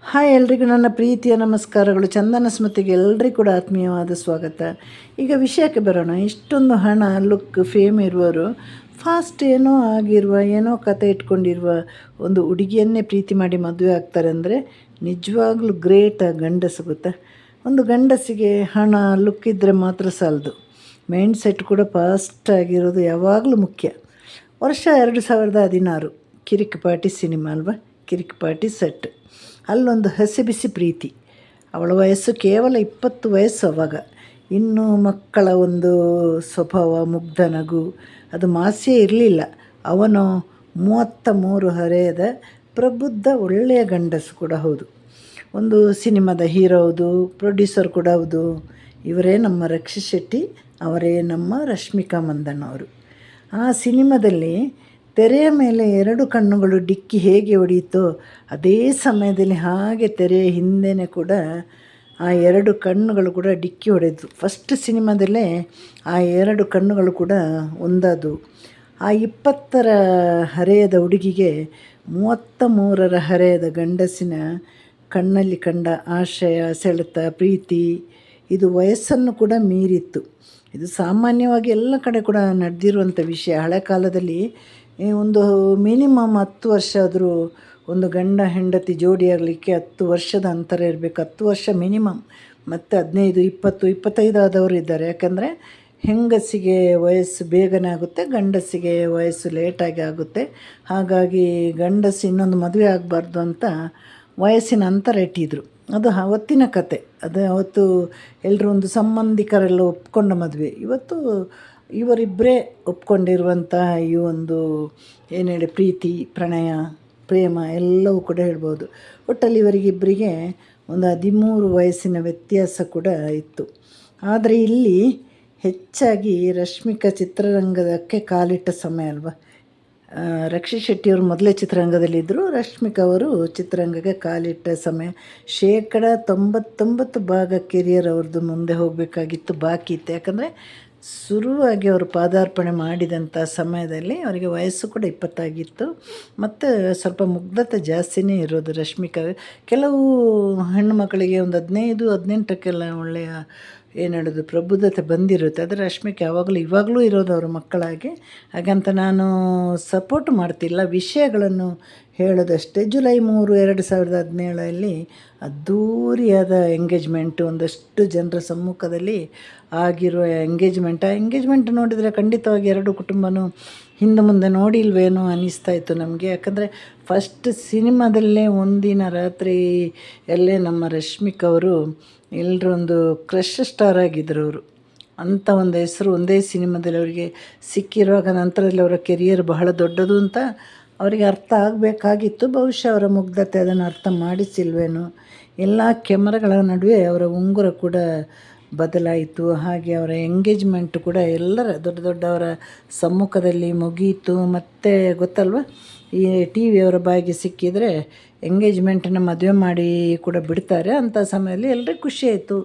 Hi ಎಲ್ರಿಗೂ ನನ್ನ ಪ್ರೀತಿಯ ನಮಸ್ಕಾರಗಳು. ಚಂದನ ಸ್ಮೃತಿಗೆ ಎಲ್ರಿಗೂ ಕೂಡ ಆತ್ಮೀಯವಾದ ಸ್ವಾಗತ. ಈಗ ವಿಷಯಕ್ಕೆ ಬರೋಣ. ಇಷ್ಟೊಂದು ಹಣ, ಲುಕ್, ಫೇಮ್ ಇರುವವರು ಫಾಸ್ಟ್ ಏನೋ ಕತೆ ಇಟ್ಕೊಂಡಿರುವ ಒಂದು ಹುಡುಗಿಯನ್ನೇ ಪ್ರೀತಿ ಮಾಡಿ ಮದುವೆ ಆಗ್ತಾರೆ ಅಂದರೆ ನಿಜವಾಗ್ಲೂ ಗ್ರೇಟ್ ಗಂಡಸು ಗೊತ್ತಾ. ಒಂದು ಗಂಡಸಿಗೆ ಹಣ, ಲುಕ್ ಇದ್ದರೆ ಮಾತ್ರ ಸಾಲದು, ಮೈಂಡ್ ಸೆಟ್ ಕೂಡ ಫಾಸ್ಟ್ ಆಗಿರೋದು ಯಾವಾಗಲೂ ಮುಖ್ಯ. ವರ್ಷ 2016, ಕಿರಿಕ್ ಪಾರ್ಟಿ ಸಿನಿಮಾ ಅಲ್ವಾ, ಕಿರಿಕ್ ಪಾರ್ಟಿ ಸೆಟ್. ಅಲ್ಲೊಂದು ಹಸಿ ಬಿಸಿ ಪ್ರೀತಿ. ಅವಳ ವಯಸ್ಸು ಕೇವಲ 20 ವಯಸ್ಸು. ಅವಾಗ ಇನ್ನೂ ಮಕ್ಕಳ ಒಂದು ಸ್ವಭಾವ, ಮುಗ್ಧ ನಗು, ಅದು ಮಾಸ್ಯೇ ಇರಲಿಲ್ಲ. ಅವನು 33 ಹರೆಯದ ಪ್ರಬುದ್ಧ ಒಳ್ಳೆಯ ಗಂಡಸು ಕೂಡ ಹೌದು. ಒಂದು ಸಿನಿಮಾದ ಹೀರೋ ಹೌದು, ಪ್ರೊಡ್ಯೂಸರ್ ಕೂಡ ಹೌದು. ಇವರೇ ನಮ್ಮ ರಕ್ಷಿತ್ ಶೆಟ್ಟಿ, ಅವರೇ ನಮ್ಮ ರಶ್ಮಿಕಾ ಮಂದಣ್ಣ ಅವರು. ಆ ಸಿನಿಮಾದಲ್ಲಿ ತೆರೆಯ ಮೇಲೆ 2 ಕಣ್ಣುಗಳು ಡಿಕ್ಕಿ ಹೇಗೆ ಹೊಡೆಯಿತೋ ಅದೇ ಸಮಯದಲ್ಲಿ ಹಾಗೆ ತೆರೆಯ ಹಿಂದೆಯೇ ಕೂಡ ಆ 2 ಕಣ್ಣುಗಳು ಕೂಡ ಡಿಕ್ಕಿ ಹೊಡೆದು ಫಸ್ಟ್ ಸಿನಿಮಾದಲ್ಲೇ ಆ 2 ಕಣ್ಣುಗಳು ಕೂಡ ಒಂದಾದವು. ಆ 20ರ ಹರೆಯದ ಹುಡುಗಿಗೆ 33ರ ಹರೆಯದ ಗಂಡಸಿನ ಕಣ್ಣಲ್ಲಿ ಕಂಡ ಆಶಯ, ಸೆಳೆತ, ಪ್ರೀತಿ ಇದು ವಯಸ್ಸನ್ನು ಕೂಡ ಮೀರಿತ್ತು. ಇದು ಸಾಮಾನ್ಯವಾಗಿ ಎಲ್ಲ ಕಡೆ ಕೂಡ ನಡೆದಿರುವಂಥ ವಿಷಯ. ಹಳೆ ಕಾಲದಲ್ಲಿ ಒಂದು ಮಿನಿಮಮ್ 10 ವರ್ಷ ಆದರೂ ಒಂದು ಗಂಡ ಹೆಂಡತಿ ಜೋಡಿ ಆಗಲಿಕ್ಕೆ 10 ವರ್ಷದ ಅಂತರ ಇರಬೇಕು. 10 ವರ್ಷ ಮಿನಿಮಮ್. ಮತ್ತು 15, 20, 25 ಆದವರು ಇದ್ದಾರೆ. ಯಾಕಂದರೆ ಹೆಂಗಸಿಗೆ ವಯಸ್ಸು ಬೇಗನೆ ಆಗುತ್ತೆ, ಗಂಡಸಿಗೆ ವಯಸ್ಸು ಲೇಟಾಗಿ ಆಗುತ್ತೆ. ಹಾಗಾಗಿ ಗಂಡಸು ಇನ್ನೊಂದು ಮದುವೆ ಆಗಬಾರ್ದು ಅಂತ ವಯಸ್ಸಿನ ಅಂತರ ಇಟ್ಟಿದ್ರು. ಅದು ಅವತ್ತಿನ ಕತೆ. ಅದು ಅವತ್ತು ಎಲ್ಲರೂ ಒಂದು ಸಂಬಂಧಿಕರೆಲ್ಲ ಒಪ್ಕೊಂಡ ಮದುವೆ. ಇವತ್ತು ಇವರಿಬ್ಬರೇ ಒಪ್ಕೊಂಡಿರುವಂಥ ಈ ಒಂದು ಏನು ಹೇಳಿ ಪ್ರೀತಿ, ಪ್ರಣಯ, ಪ್ರೇಮ ಎಲ್ಲವೂ ಕೂಡ ಹೇಳ್ಬೋದು. ಒಟ್ಟಲ್ಲಿ ಇವರಿಗಿಬ್ಬರಿಗೆ ಒಂದು 13 ವಯಸ್ಸಿನ ವ್ಯತ್ಯಾಸ ಕೂಡ ಇತ್ತು. ಆದರೆ ಇಲ್ಲಿ ಹೆಚ್ಚಾಗಿ ರಶ್ಮಿಕಾ ಚಿತ್ರರಂಗದಕ್ಕೆ ಕಾಲಿಟ್ಟ ಸಮಯ ಅಲ್ವಾ. ರಕ್ಷಿತ್ ಶೆಟ್ಟಿಯವರು ಮೊದಲೇ ಚಿತ್ರರಂಗದಲ್ಲಿದ್ದರು, ರಶ್ಮಿಕಾ ಅವರು ಚಿತ್ರರಂಗಕ್ಕೆ ಕಾಲಿಟ್ಟ ಸಮಯ. 99% ಕೆರಿಯರ್ ಅವ್ರದ್ದು ಮುಂದೆ ಹೋಗಬೇಕಾಗಿತ್ತು, ಬಾಕಿ ಇತ್ತು. ಯಾಕಂದರೆ ಶುರುವಾಗಿ ಅವರು ಪಾದಾರ್ಪಣೆ ಮಾಡಿದಂಥ ಸಮಯದಲ್ಲಿ ಅವರಿಗೆ ವಯಸ್ಸು ಕೂಡ 20 ಆಗಿತ್ತು. ಮತ್ತು ಸ್ವಲ್ಪ ಮುಗ್ಧತೆ ಜಾಸ್ತಿನೇ ಇರೋದು ರಶ್ಮಿಕಾ. ಕೆಲವು ಹೆಣ್ಣು ಮಕ್ಕಳಿಗೆ ಒಂದು 15, 18ಕ್ಕೆಲ್ಲ ಒಳ್ಳೆಯ ಏನು ಹೇಳೋದು ಪ್ರಬುದ್ಧತೆ ಬಂದಿರುತ್ತೆ. ಆದರೆ ರಶ್ಮಿಕಾ ಇವಾಗಲೂ ಇರೋದು ಅವರ ಮಕ್ಕಳಾಗಿ. ಹಾಗಂತ ನಾನು ಸಪೋರ್ಟ್ ಮಾಡ್ತಿಲ್ಲ, ವಿಷಯಗಳನ್ನು ಹೇಳೋದಷ್ಟೇ. ಜುಲೈ 3, 2017 ಅದ್ಧೂರಿಯಾದ ಎಂಗೇಜ್ಮೆಂಟು, ಒಂದಷ್ಟು ಜನರ ಸಮ್ಮುಖದಲ್ಲಿ ಆಗಿರುವ ಎಂಗೇಜ್ಮೆಂಟ್. ಆ ಎಂಗೇಜ್ಮೆಂಟ್ ನೋಡಿದರೆ ಖಂಡಿತವಾಗಿ 2 ಕುಟುಂಬನೂ ಹಿಂದೆ ಮುಂದೆ ನೋಡಿಲ್ವೇನೋ ಅನ್ನಿಸ್ತಾ ಇತ್ತು ನಮಗೆ. ಯಾಕಂದರೆ ಫಸ್ಟ್ ಸಿನಿಮಾದಲ್ಲೇ ಒಂದಿನ ರಾತ್ರಿ ಎಲ್ಲೇ ನಮ್ಮ ರಶ್ಮಿಕಾ ಅವರು ಎಲ್ಲರೂ ಒಂದು ಕ್ರಶ್ ಸ್ಟಾರ್ ಆಗಿದ್ದರು ಅವರು. ಅಂಥ ಒಂದು ಹೆಸರು ಒಂದೇ ಸಿನಿಮಾದಲ್ಲಿ ಅವರಿಗೆ ಸಿಕ್ಕಿರುವಾಗ ನಂತರದಲ್ಲಿ ಅವರ ಕೆರಿಯರ್ ಬಹಳ ದೊಡ್ಡದು ಅಂತ ಅವರಿಗೆ ಅರ್ಥ ಆಗಬೇಕಾಗಿತ್ತು. ಬಹುಶಃ ಅವರ ಮುಗ್ಧತೆ ಅದನ್ನು ಅರ್ಥ ಮಾಡಿಸಿಲ್ವೇನೋ. ಎಲ್ಲ ಕ್ಯಾಮರಾಗಳ ನಡುವೆ ಅವರ ಉಂಗುರ ಕೂಡ ಬದಲಾಯಿತು. ಹಾಗೆ ಅವರ ಎಂಗೇಜ್ಮೆಂಟ್ ಕೂಡ ಎಲ್ಲರ ದೊಡ್ಡವರ ಸಮ್ಮುಖದಲ್ಲಿ ಮುಗಿಯಿತು. ಮತ್ತು ಗೊತ್ತಲ್ವ, ಈ ಟಿ ವಿಯವರ ಬಾಯಿಗೆ ಸಿಕ್ಕಿದರೆ ಎಂಗೇಜ್ಮೆಂಟನ್ನು ಮದುವೆ ಮಾಡಿ ಕೂಡ ಬಿಡ್ತಾರೆ. ಅಂಥ ಸಮಯದಲ್ಲಿ ಎಲ್ಲರಿಗೂ ಖುಷಿಯಾಯಿತು.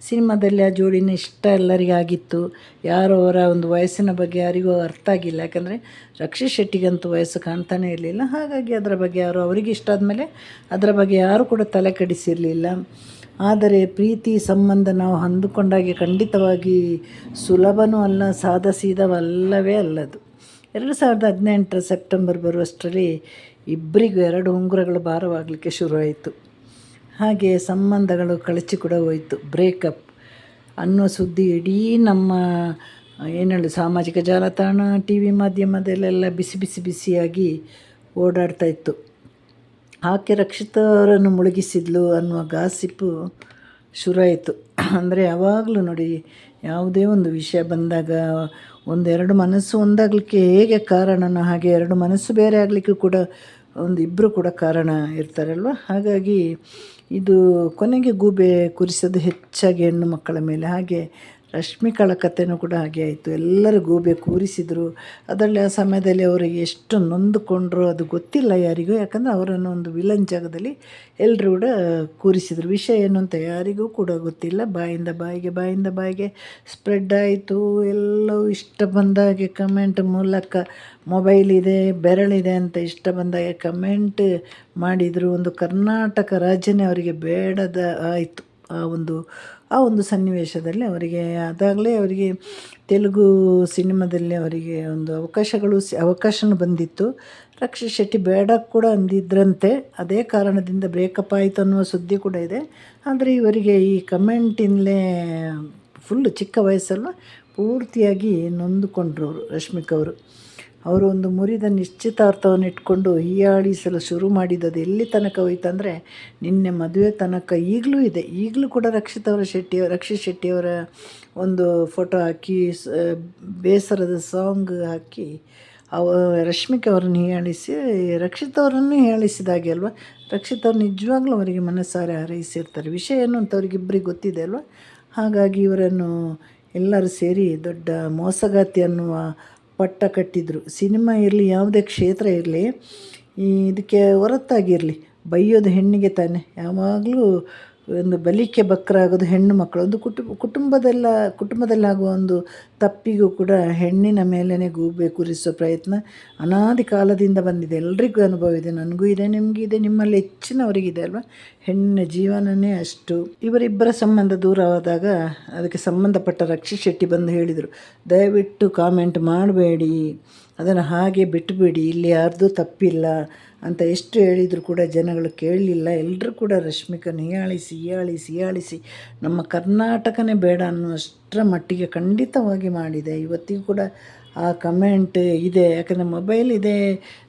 ಸಿನಿಮಾದಲ್ಲಿ ಆ ಜೋಡಿನ ಇಷ್ಟ ಎಲ್ಲರಿಗಾಗಿತ್ತು. ಯಾರೋ ಅವರ ಒಂದು ವಯಸ್ಸಿನ ಬಗ್ಗೆ ಯಾರಿಗೂ ಅರ್ಥ ಆಗಿಲ್ಲ. ಯಾಕಂದರೆ ರಕ್ಷಿತ್ ಶೆಟ್ಟಿಗಂತೂ ವಯಸ್ಸು ಕಾಣ್ತಾನೇ ಇರಲಿಲ್ಲ. ಹಾಗಾಗಿ ಅದರ ಬಗ್ಗೆ ಯಾರು ಅವರಿಗೆ ಇಷ್ಟ ಆದಮೇಲೆ ಅದರ ಬಗ್ಗೆ ಯಾರೂ ಕೂಡ ತಲೆ ಕೆಡಿಸಿರಲಿಲ್ಲ. ಆದರೆ ಪ್ರೀತಿ ಸಂಬಂಧ ನಾವು ಅಂದುಕೊಂಡಾಗೆ ಖಂಡಿತವಾಗಿ ಸುಲಭನೂ ಅಲ್ಲ, ಸಾದಾಸೀದವಲ್ಲವೇ ಅಲ್ಲದು. 2018 ಸೆಪ್ಟೆಂಬರ್ ಬರುವಷ್ಟರಲ್ಲಿ ಇಬ್ಬರಿಗೂ 2 ಉಂಗುರಗಳು ಭಾರವಾಗಲಿಕ್ಕೆ ಶುರುವಾಯಿತು. ಹಾಗೆ ಸಂಬಂಧಗಳು ಕಳಚಿ ಕೂಡ ಹೋಯಿತು. ಬ್ರೇಕಪ್ ಅನ್ನೋ ಸುದ್ದಿ ಇಡೀ ನಮ್ಮ ಏನು ಸಾಮಾಜಿಕ ಜಾಲತಾಣ, ಟಿ ವಿ ಮಾಧ್ಯಮದಲ್ಲೆಲ್ಲ ಬಿಸಿಯಾಗಿ ಓಡಾಡ್ತಾಯಿತ್ತು. ಆಕೆ ರಕ್ಷಿತ್ ಅವರನ್ನು ಮುಳುಗಿಸಿದ್ಲು ಅನ್ನುವ ಗಾಸಿಪ್ಪು ಶುರುವಾಯಿತು. ಅಂದರೆ ಯಾವಾಗಲೂ ನೋಡಿ, ಯಾವುದೇ ಒಂದು ವಿಷಯ ಬಂದಾಗ 1-2 ಮನಸ್ಸು ಒಂದಾಗಲಿಕ್ಕೆ ಹೇಗೆ ಕಾರಣನೋ ಹಾಗೆ 2 ಮನಸ್ಸು ಬೇರೆ ಆಗಲಿಕ್ಕೂ ಕೂಡ ಇಬ್ಬರು ಕೂಡ ಕಾರಣ ಇರ್ತಾರಲ್ವ. ಹಾಗಾಗಿ ಇದು ಕೊನೆಗೆ ಗೂಬೆ ಕುರಿಸೋದು ಹೆಚ್ಚಾಗಿ ಹೆಣ್ಣು ಮಕ್ಕಳ ಮೇಲೆ. ಹಾಗೆ ರಶ್ಮಿಕಳ ಕಥೆನೂ ಕೂಡ ಹಾಗೆ ಆಯಿತು. ಎಲ್ಲರೂ ಗೂಬೆ ಕೂರಿಸಿದರು. ಅದರಲ್ಲಿ ಆ ಸಮಯದಲ್ಲಿ ಅವರಿಗೆ ಎಷ್ಟು ನೊಂದುಕೊಂಡ್ರು ಅದು ಗೊತ್ತಿಲ್ಲ ಯಾರಿಗೂ, ಯಾಕಂದರೆ ಅವರನ್ನು ಒಂದು ವಿಲನ್ ಜಾಗದಲ್ಲಿ ಎಲ್ಲರೂ ಕೂಡ ಕೂರಿಸಿದರು. ವಿಷಯ ಏನು ಅಂತ ಯಾರಿಗೂ ಕೂಡ ಗೊತ್ತಿಲ್ಲ. ಬಾಯಿಂದ ಬಾಯಿಗೆ ಸ್ಪ್ರೆಡ್ ಆಯಿತು. ಎಲ್ಲವೂ ಇಷ್ಟ ಬಂದಾಗೆ ಕಮೆಂಟ್ ಮೂಲಕ, ಮೊಬೈಲ್ ಇದೆ, ಬೆರಳಿದೆ ಅಂತ ಇಷ್ಟ ಬಂದಾಗೆ ಕಮೆಂಟ್ ಮಾಡಿದರು. ಒಂದು ಕರ್ನಾಟಕ ರಾಜ್ಯನೇ ಅವರಿಗೆ ಬೇಡದ ಆಯಿತು. ಆ ಒಂದು ಸನ್ನಿವೇಶದಲ್ಲಿ ಅವರಿಗೆ ತೆಲುಗು ಸಿನಿಮಾದಲ್ಲಿ ಅವರಿಗೆ ಒಂದು ಅವಕಾಶನೂ ಬಂದಿತ್ತು. ರಕ್ಷಿತ್ ಶೆಟ್ಟಿ ಬೇಡ ಕೂಡ ಅಂದಿದ್ರಂತೆ. ಅದೇ ಕಾರಣದಿಂದ ಬ್ರೇಕಪ್ ಆಯಿತು ಅನ್ನುವ ಸುದ್ದಿ ಕೂಡ ಇದೆ. ಆದರೆ ಇವರಿಗೆ ಈ ಕಮೆಂಟಿಂದಲೇ ಫುಲ್ಲು ಚಿಕ್ಕ ವಯಸ್ಸಲ್ಲ ಪೂರ್ತಿಯಾಗಿ ನೊಂದುಕೊಂಡ್ರು ರಶ್ಮಿಕಾ ಅವರು ಒಂದು ಮುರಿದ ನಿಶ್ಚಿತಾರ್ಥವನ್ನು ಇಟ್ಕೊಂಡು ಹೀಯಾಳಿಸಲು ಶುರು ಮಾಡಿದ್ದು ಎಲ್ಲಿ ತನಕ ಹೋಯ್ತಂದರೆ ನಿನ್ನೆ ಮದುವೆ ತನಕ ಈಗಲೂ ಇದೆ. ಈಗಲೂ ಕೂಡ ರಕ್ಷಿತ್ ಶೆಟ್ಟಿಯವರ ಒಂದು ಫೋಟೋ ಹಾಕಿ ಬೇಸರದ ಸಾಂಗ್ ಹಾಕಿ ರಶ್ಮಿಕಾ ಅವರನ್ನು ಹೀಯಾಳಿಸಿ ರಕ್ಷಿತ್ ಅವರನ್ನು ಹೀಯಾಳಿಸಿದಾಗೆ ಅಲ್ವ. ರಕ್ಷಿತ್ ಅವ್ರು ನಿಜವಾಗ್ಲೂ ಅವರಿಗೆ ಮನಸ್ಸಾರೆ ಹಾರೈಸಿರ್ತಾರೆ. ವಿಷಯ ಏನು ಅಂತ ಅವ್ರಿಗಿಬ್ಬರಿಗೆ ಗೊತ್ತಿದೆ ಅಲ್ವ. ಹಾಗಾಗಿ ಇವರನ್ನು ಎಲ್ಲರೂ ಸೇರಿ ದೊಡ್ಡ ಮೋಸಗಾತಿ ಅನ್ನುವ ಪಟ್ಟ ಕಟ್ಟಿದ್ರು. ಸಿನಿಮಾ ಇರಲಿ, ಯಾವುದೇ ಕ್ಷೇತ್ರ ಇರಲಿ, ಇದಕ್ಕೆ ಹೊರತಾಗಿರಲಿ ಬೈಯೋದು ಹೆಣ್ಣಿಗೆ ತಾನೆ. ಯಾವಾಗಲೂ ಒಂದು ಬಲಿಕೆ ಬಕ್ರಾಗೋದು ಹೆಣ್ಣು ಮಕ್ಕಳು. ಒಂದು ಕುಟುಂಬದಲ್ಲಾಗುವ ಒಂದು ತಪ್ಪಿಗೂ ಕೂಡ ಹೆಣ್ಣಿನ ಮೇಲೇ ಗೂಬೆ ಕೂರಿಸೋ ಪ್ರಯತ್ನ ಅನಾದಿ ಕಾಲದಿಂದ ಬಂದಿದೆ. ಎಲ್ರಿಗೂ ಅನುಭವ ಇದೆ, ನನಗೂ ಇದೆ, ನಿಮಗಿದೆ, ನಿಮ್ಮಲ್ಲಿ ಹೆಚ್ಚಿನವರಿಗಿದೆ ಅಲ್ವ. ಹೆಣ್ಣಿನ ಜೀವನನೇ ಅಷ್ಟು. ಇವರಿಬ್ಬರ ಸಂಬಂಧ ದೂರವಾದಾಗ ಅದಕ್ಕೆ ಸಂಬಂಧಪಟ್ಟ ರಕ್ಷಿತ್ ಶೆಟ್ಟಿ ಬಂದು ಹೇಳಿದರು, ದಯವಿಟ್ಟು ಕಾಮೆಂಟ್ ಮಾಡಬೇಡಿ, ಅದನ್ನು ಹಾಗೆ ಬಿಟ್ಟುಬಿಡಿ, ಇಲ್ಲಿ ಯಾರ್ದು ತಪ್ಪಿಲ್ಲ ಅಂತ ಎಷ್ಟು ಹೇಳಿದರೂ ಕೂಡ ಜನಗಳು ಕೇಳಲಿಲ್ಲ. ಎಲ್ಲರೂ ಕೂಡ ರಶ್ಮಿಕನ ಹೀಯಾಳಿಸಿ ನಮ್ಮ ಕರ್ನಾಟಕನೇ ಬೇಡ ಅನ್ನುವಷ್ಟರ ಮಟ್ಟಿಗೆ ಖಂಡಿತವಾಗಿ ಮಾಡಿದೆ. ಇವತ್ತಿಗೂ ಕೂಡ ಆ ಕಮೆಂಟ್ ಇದೆ. ಯಾಕಂದರೆ ಮೊಬೈಲ್ ಇದೆ,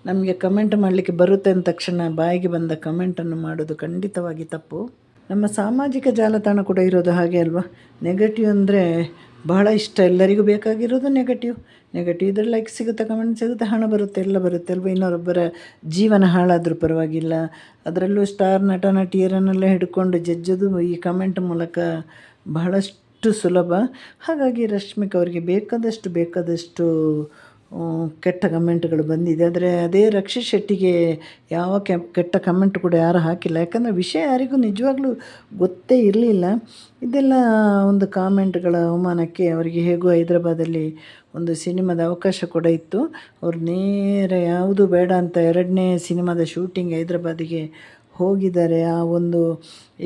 ನಮಗೆ ಕಮೆಂಟ್ ಮಾಡಲಿಕ್ಕೆ ಬರುತ್ತೆ ಅಂದ ತಕ್ಷಣ ಬಾಯಿಗೆ ಬಂದ ಕಮೆಂಟನ್ನು ಮಾಡೋದು ಖಂಡಿತವಾಗಿ ತಪ್ಪು. ನಮ್ಮ ಸಾಮಾಜಿಕ ಜಾಲತಾಣ ಕೂಡ ಇರೋದು ಹಾಗೆ ಅಲ್ವಾ. ನೆಗೆಟಿವ್ ಅಂದರೆ ಬಹಳ ಇಷ್ಟ. ಎಲ್ಲರಿಗೂ ಬೇಕಾಗಿರೋದು ನೆಗೆಟಿವ್ ಇದ್ರಲ್ಲಿ ಲೈಕ್ ಸಿಗುತ್ತೆ, ಕಮೆಂಟ್ ಸಿಗುತ್ತೆ, ಹಣ ಬರುತ್ತೆ, ಎಲ್ಲ ಬರುತ್ತೆ ಅಲ್ವ. ಇನ್ನೊಬ್ಬರ ಜೀವನ ಹಾಳಾದರೂ ಪರವಾಗಿಲ್ಲ. ಅದರಲ್ಲೂ ಸ್ಟಾರ್ ನಟ ನಟಿಯರನ್ನೆಲ್ಲ ಹಿಡ್ಕೊಂಡು ಜಜ್ಜೋದು ಈ ಕಮೆಂಟ್ ಮೂಲಕ ಬಹಳಷ್ಟು ಸುಲಭ. ಹಾಗಾಗಿ ರಶ್ಮಿಕಾ ಅವರಿಗೆ ಬೇಕಾದಷ್ಟು ಕೆಟ್ಟ ಕಮೆಂಟ್ಗಳು ಬಂದಿದೆ. ಆದರೆ ಅದೇ ರಕ್ಷಿತ್ ಶೆಟ್ಟಿಗೆ ಯಾವ ಕೆಟ್ಟ ಕಮೆಂಟ್ ಕೂಡ ಯಾರು ಹಾಕಿಲ್ಲ. ಯಾಕಂದರೆ ವಿಷಯ ಯಾರಿಗೂ ನಿಜವಾಗ್ಲೂ ಗೊತ್ತೇ ಇರಲಿಲ್ಲ. ಇದೆಲ್ಲ ಒಂದು ಕಾಮೆಂಟ್ಗಳ ಅವಮಾನಕ್ಕೆ ಅವರಿಗೆ ಹೇಗೂ ಹೈದರಾಬಾದಲ್ಲಿ ಒಂದು ಸಿನಿಮಾದ ಅವಕಾಶ ಕೂಡ ಇತ್ತು. ಅವ್ರು ನೇರ ಯಾವುದು ಬೇಡ ಅಂತ 2ನೇ ಸಿನಿಮಾದ ಶೂಟಿಂಗ್ ಹೈದರಾಬಾದಿಗೆ ಹೋಗಿದ್ದಾರೆ. ಆ ಒಂದು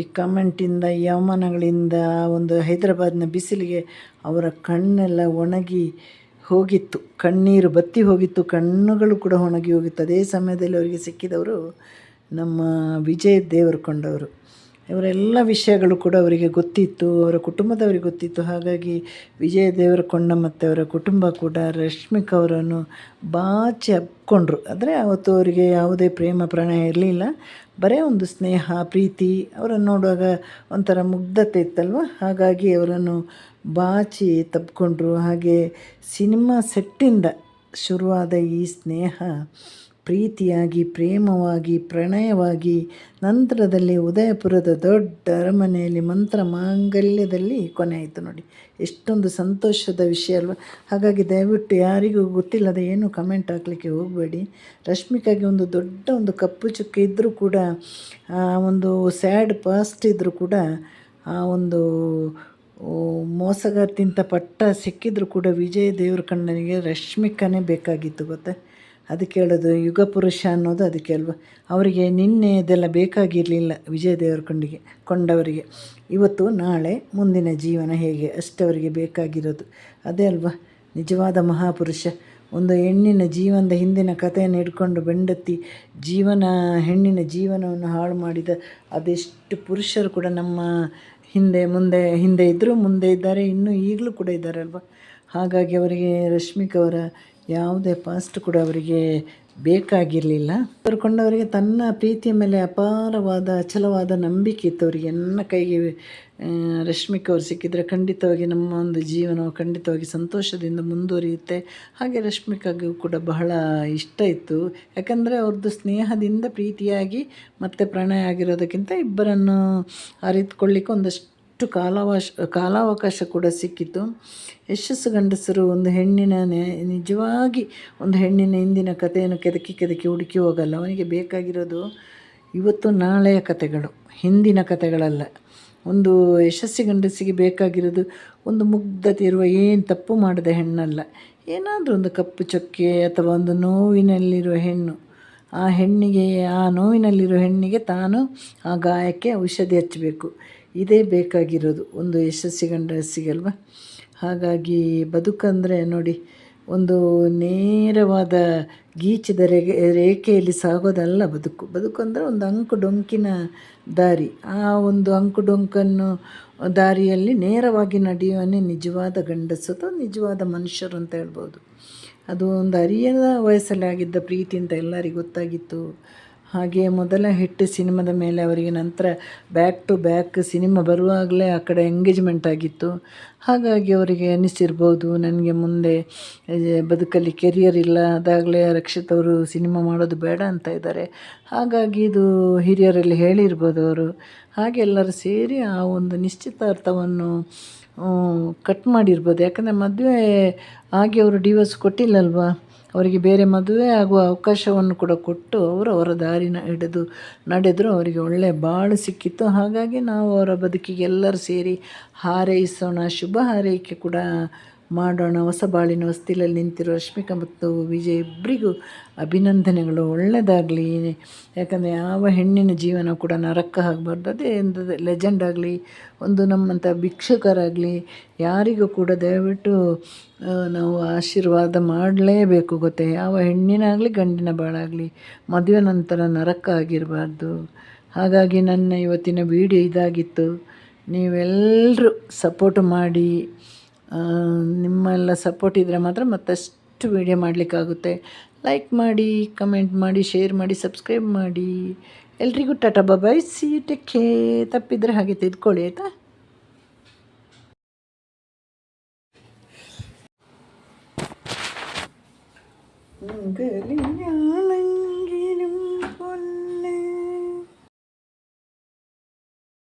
ಈ ಕಮೆಂಟಿಂದ, ಈ ಅವಮಾನಗಳಿಂದ, ಒಂದು ಹೈದರಾಬಾದ್ನ ಬಿಸಿಲಿಗೆ ಅವರ ಕಣ್ಣೆಲ್ಲ ಒಣಗಿ ಹೋಗಿತ್ತು, ಕಣ್ಣೀರು ಬತ್ತಿ ಹೋಗಿತ್ತು, ಕಣ್ಣುಗಳು ಕೂಡ ಒಣಗಿ ಹೋಗಿತ್ತು. ಅದೇ ಸಮಯದಲ್ಲಿ ಅವರಿಗೆ ಸಿಕ್ಕಿದವರು ನಮ್ಮ ವಿಜಯ್ ದೇವರಕೊಂಡವರು. ಇವರೆಲ್ಲ ವಿಷಯಗಳು ಕೂಡ ಅವರಿಗೆ ಗೊತ್ತಿತ್ತು, ಅವರ ಕುಟುಂಬದವರಿಗೆ ಗೊತ್ತಿತ್ತು. ಹಾಗಾಗಿ ವಿಜಯ್ ದೇವರಕೊಂಡ ಮತ್ತು ಅವರ ಕುಟುಂಬ ಕೂಡ ರಶ್ಮಿಕಾ ಅವರನ್ನು ಬಾಚಿ ಹಬ್ಕೊಂಡ್ರು. ಆದರೆ ಅವತ್ತು ಅವರಿಗೆ ಯಾವುದೇ ಪ್ರೇಮ ಪ್ರಣಯ ಇರಲಿಲ್ಲ, ಬರೀ ಒಂದು ಸ್ನೇಹ ಪ್ರೀತಿ. ಅವರನ್ನು ನೋಡುವಾಗ ಒಂಥರ ಮುಗ್ಧತೆ ಇತ್ತಲ್ವ. ಹಾಗಾಗಿ ಅವರನ್ನು ಬಾಚಿ ತಬ್ಕೊಂಡ್ರು. ಹಾಗೆ ಸಿನಿಮಾ ಸೆಟ್ಟಿಂದ ಶುರುವಾದ ಈ ಸ್ನೇಹ ಪ್ರೀತಿಯಾಗಿ, ಪ್ರೇಮವಾಗಿ, ಪ್ರಣಯವಾಗಿ, ನಂತರದಲ್ಲಿ ಉದಯಪುರದ ದೊಡ್ಡ ಅರಮನೆಯಲ್ಲಿ ಮಂತ್ರ ಮಾಂಗಲ್ಯದಲ್ಲಿ ಕೊನೆ ಆಯಿತು. ನೋಡಿ, ಎಷ್ಟೊಂದು ಸಂತೋಷದ ವಿಷಯ ಅಲ್ವ. ಹಾಗಾಗಿ ದಯವಿಟ್ಟು ಯಾರಿಗೂ ಗೊತ್ತಿಲ್ಲದೆ ಏನು ಕಮೆಂಟ್ ಹಾಕಲಿಕ್ಕೆ ಹೋಗಬೇಡಿ. ರಶ್ಮಿಕಾಗೆ ಒಂದು ದೊಡ್ಡ ಒಂದು ಕಪ್ಪು ಚುಕ್ಕೆ ಇದ್ದರೂ ಕೂಡ, ಒಂದು ಸ್ಯಾಡ್ ಪಾಸ್ಟ್ ಇದ್ದರೂ ಕೂಡ, ಆ ಒಂದು ಮೋಸಗಾರ್ತಿಂತ ಪಟ್ಟ ಸಿಕ್ಕಿದ್ರು ಕೂಡ ವಿಜಯ್ ದೇವರಕೊಂಡನಿಗೆ ರಶ್ಮಿಕಾನೇ ಬೇಕಾಗಿತ್ತು ಗೊತ್ತಾ. ಅದಕ್ಕೆ ಹೇಳೋದು ಯುಗ ಪುರುಷ ಅನ್ನೋದು ಅದಕ್ಕೆ ಅಲ್ವ. ಅವರಿಗೆ ನಿನ್ನೆ ಇದೆಲ್ಲ ಬೇಕಾಗಿರಲಿಲ್ಲ. ವಿಜಯ್ ಕೊಂಡವರಿಗೆ ಇವತ್ತು ನಾಳೆ ಮುಂದಿನ ಜೀವನ ಹೇಗೆ ಅಷ್ಟವರಿಗೆ ಬೇಕಾಗಿರೋದು. ಅದೇ ಅಲ್ವ ನಿಜವಾದ ಮಹಾಪುರುಷ. ಒಂದು ಹೆಣ್ಣಿನ ಜೀವನದ ಹಿಂದಿನ ಕಥೆಯನ್ನು ಹಿಡ್ಕೊಂಡು ಬೆಂಡತ್ತಿ ಹೆಣ್ಣಿನ ಜೀವನವನ್ನು ಹಾಳು ಮಾಡಿದ ಅದೆಷ್ಟು ಪುರುಷರು ಕೂಡ ನಮ್ಮ ಹಿಂದೆ ಇದ್ದರು, ಮುಂದೆ ಇದ್ದಾರೆ, ಇನ್ನೂ ಈಗಲೂ ಕೂಡ ಇದ್ದಾರೆ ಅಲ್ವ. ಹಾಗಾಗಿ ಅವರಿಗೆ ರಶ್ಮಿಕಾ ಅವರ ಯಾವುದೇ ಪಾಸ್ಟ್ ಕೂಡ ಅವರಿಗೆ ಬೇಕಾಗಿರಲಿಲ್ಲ. ಕೊಂಡವರಿಗೆ ತನ್ನ ಪ್ರೀತಿಯ ಮೇಲೆ ಅಪಾರವಾದ ಅಚಲವಾದ ನಂಬಿಕೆ ಇತ್ತು ಅವರಿಗೆ. ನನ್ನ ಕೈಗೆ ರಶ್ಮಿಕಾ ಅವರು ಸಿಕ್ಕಿದರೆ ಖಂಡಿತವಾಗಿ ನಮ್ಮ ಒಂದು ಜೀವನ ಖಂಡಿತವಾಗಿ ಸಂತೋಷದಿಂದ ಮುಂದುವರಿಯುತ್ತೆ. ಹಾಗೆ ರಶ್ಮಿಕಾಗೂ ಕೂಡ ಬಹಳ ಇಷ್ಟ ಇತ್ತು. ಯಾಕಂದರೆ ಅವ್ರದ್ದು ಸ್ನೇಹದಿಂದ ಪ್ರೀತಿಯಾಗಿ ಮತ್ತು ಪ್ರಣಯ ಆಗಿರೋದಕ್ಕಿಂತ ಇಬ್ಬರನ್ನು ಅರಿತುಕೊಳ್ಳಿಕ್ಕೆ ಒಂದಷ್ಟು ಅಷ್ಟು ಕಾಲಾವಕಾಶ ಕೂಡ ಸಿಕ್ಕಿತು. ಯಶಸ್ಸು ಗಂಡಸರು ಒಂದು ಹೆಣ್ಣಿನ ನಿಜವಾಗಿ ಒಂದು ಹೆಣ್ಣಿನ ಹಿಂದಿನ ಕಥೆಯನ್ನು ಕೆದಕಿ ಕೆದಕಿ ಹುಡುಕಿ ಹೋಗಲ್ಲ. ಅವನಿಗೆ ಬೇಕಾಗಿರೋದು ಇವತ್ತು ನಾಳೆಯ ಕಥೆಗಳು, ಹಿಂದಿನ ಕಥೆಗಳಲ್ಲ. ಒಂದು ಯಶಸ್ವಿ ಗಂಡಸಿಗೆ ಬೇಕಾಗಿರೋದು ಒಂದು ಮುಗ್ಧತೆ ಇರುವ, ಏನು ತಪ್ಪು ಮಾಡದ ಹೆಣ್ಣಲ್ಲ, ಏನಾದರೂ ಒಂದು ಕಪ್ಪು ಚೊಕ್ಕೆ ಅಥವಾ ಒಂದು ನೋವಿನಲ್ಲಿರುವ ಹೆಣ್ಣು. ಆ ಹೆಣ್ಣಿಗೆ, ಆ ನೋವಿನಲ್ಲಿರೋ ಹೆಣ್ಣಿಗೆ ತಾನು ಆ ಗಾಯಕ್ಕೆ ಔಷಧಿ ಹಚ್ಚಬೇಕು. ಇದೇ ಬೇಕಾಗಿರೋದು ಒಂದು ಯಶಸ್ವಿ ಗಂಡಸಿಗಲ್ವ. ಹಾಗಾಗಿ ಬದುಕಂದರೆ ನೋಡಿ, ಒಂದು ನೇರವಾದ ಗೀಚಿದ ರೇಖೆಯಲ್ಲಿ ಸಾಗೋದಲ್ಲ ಬದುಕು. ಬದುಕಂದರೆ ಒಂದು ಅಂಕು ಡೊಂಕಿನ ದಾರಿ. ಆ ಒಂದು ಅಂಕು ಡೊಂಕನ್ನು ದಾರಿಯಲ್ಲಿ ನೇರವಾಗಿ ನಡೆಯುವನೇ ನಿಜವಾದ ಗಂಡಸು ಅಥವಾ ನಿಜವಾದ ಮನುಷ್ಯರು ಅಂತ ಹೇಳ್ಬೋದು. ಅದು ಒಂದು ಅರಿಯದ ವಯಸ್ಸಲ್ಲಿ ಆಗಿದ್ದ ಪ್ರೀತಿ ಅಂತ ಎಲ್ಲರಿಗೂ ಗೊತ್ತಾಗಿತ್ತು. ಹಾಗೆ ಮೊದಲ ಹಿಟ್ ಸಿನಿಮಾದ ಮೇಲೆ ಅವರಿಗೆ ನಂತರ ಬ್ಯಾಕ್ ಟು ಬ್ಯಾಕ್ ಸಿನಿಮಾ ಬರುವಾಗಲೇ ಆ ಕಡೆ ಎಂಗೇಜ್ಮೆಂಟ್ ಆಗಿತ್ತು. ಹಾಗಾಗಿ ಅವರಿಗೆ ಅನಿಸಿರ್ಬೋದು, ನನಗೆ ಮುಂದೆ ಬದುಕಲ್ಲಿ ಕೆರಿಯರ್ ಇಲ್ಲ, ಅದಾಗಲೇ ರಕ್ಷಿತ್ ಅವರು ಸಿನಿಮಾ ಮಾಡೋದು ಬೇಡ ಅಂತ ಇದ್ದಾರೆ. ಹಾಗಾಗಿ ಇದು ಹಿರಿಯರಲ್ಲಿ ಹೇಳಿರ್ಬೋದು ಅವರು. ಹಾಗೆ ಎಲ್ಲರೂ ಸೇರಿ ಆ ಒಂದು ನಿಶ್ಚಿತಾರ್ಥವನ್ನು ಕಟ್ ಮಾಡಿರ್ಬೋದು. ಯಾಕಂದರೆ ಮದುವೆ ಆಗಿ ಅವರು ಡಿವೋರ್ಸ್ ಕೊಟ್ಟಿಲ್ಲಲ್ವ, ಅವರಿಗೆ ಬೇರೆ ಮದುವೆ ಆಗುವ ಅವಕಾಶವನ್ನು ಕೂಡ ಕೊಟ್ಟು ಅವರು ಅವರ ದಾರಿನ ಹಿಡಿದು ನಡೆದರು. ಅವರಿಗೆ ಒಳ್ಳೆಯ ಬಾಳು ಸಿಕ್ಕಿತ್ತು. ಹಾಗಾಗಿ ನಾವು ಅವರ ಬದುಕಿಗೆ ಎಲ್ಲರೂ ಸೇರಿ ಹಾರೈಸೋಣ, ಶುಭ ಹಾರೈಕೆ ಕೂಡ ಮಾಡೋಣ. ಹೊಸ ಬಾಳಿನ ಹೊಸ್ತಿಲಲ್ಲಿ ನಿಂತಿರೋ ರಶ್ಮಿಕಾ ಮತ್ತು ವಿಜಯ್ ಇಬ್ಬರಿಗೂ ಅಭಿನಂದನೆಗಳು, ಒಳ್ಳೆಯದಾಗಲಿ. ಯಾಕಂದರೆ ಯಾವ ಹೆಣ್ಣಿನ ಜೀವನ ಕೂಡ ನರಕ ಆಗಬಾರ್ದು. ಅದೇ ಲೆಜೆಂಡ್ ಆಗಲಿ, ಒಂದು ನಮ್ಮಂಥ ಭಿಕ್ಷುಕರಾಗಲಿ, ಯಾರಿಗೂ ಕೂಡ ದಯವಿಟ್ಟು ನಾವು ಆಶೀರ್ವಾದ ಮಾಡಲೇಬೇಕು. ಗೊತ್ತೇ, ಯಾವ ಹೆಣ್ಣಿನಾಗಲಿ ಗಂಡಿನ ಬಾಳಾಗಲಿ ಮದುವೆ ನಂತರ ನರಕ ಆಗಿರಬಾರ್ದು. ಹಾಗಾಗಿ ನನ್ನ ಇವತ್ತಿನ ವಿಡಿಯೋ ಇದಾಗಿತ್ತು. ನೀವೆಲ್ಲರೂ ಸಪೋರ್ಟ್ ಮಾಡಿ, ನಿಮ್ಮೆಲ್ಲ ಸಪೋರ್ಟ್ ಇದ್ದರೆ ಮಾತ್ರ ಮತ್ತಷ್ಟು ವಿಡಿಯೋ ಮಾಡಲಿಕ್ಕಾಗುತ್ತೆ. ಲೈಕ್ ಮಾಡಿ, ಕಮೆಂಟ್ ಮಾಡಿ, ಶೇರ್ ಮಾಡಿ, ಸಬ್ಸ್ಕ್ರೈಬ್ ಮಾಡಿ. ಎಲ್ರಿಗೂ ಟಾಟಾ ಬಾಯ್, ಸಿ ಯು, ಟೇಕ್ ಕೇರ್. ತಪ್ಪಿದರೆ ಹಾಗೆ ತಿದ್ಕೊಳ್ಳಿ ಆಯಿತಾ.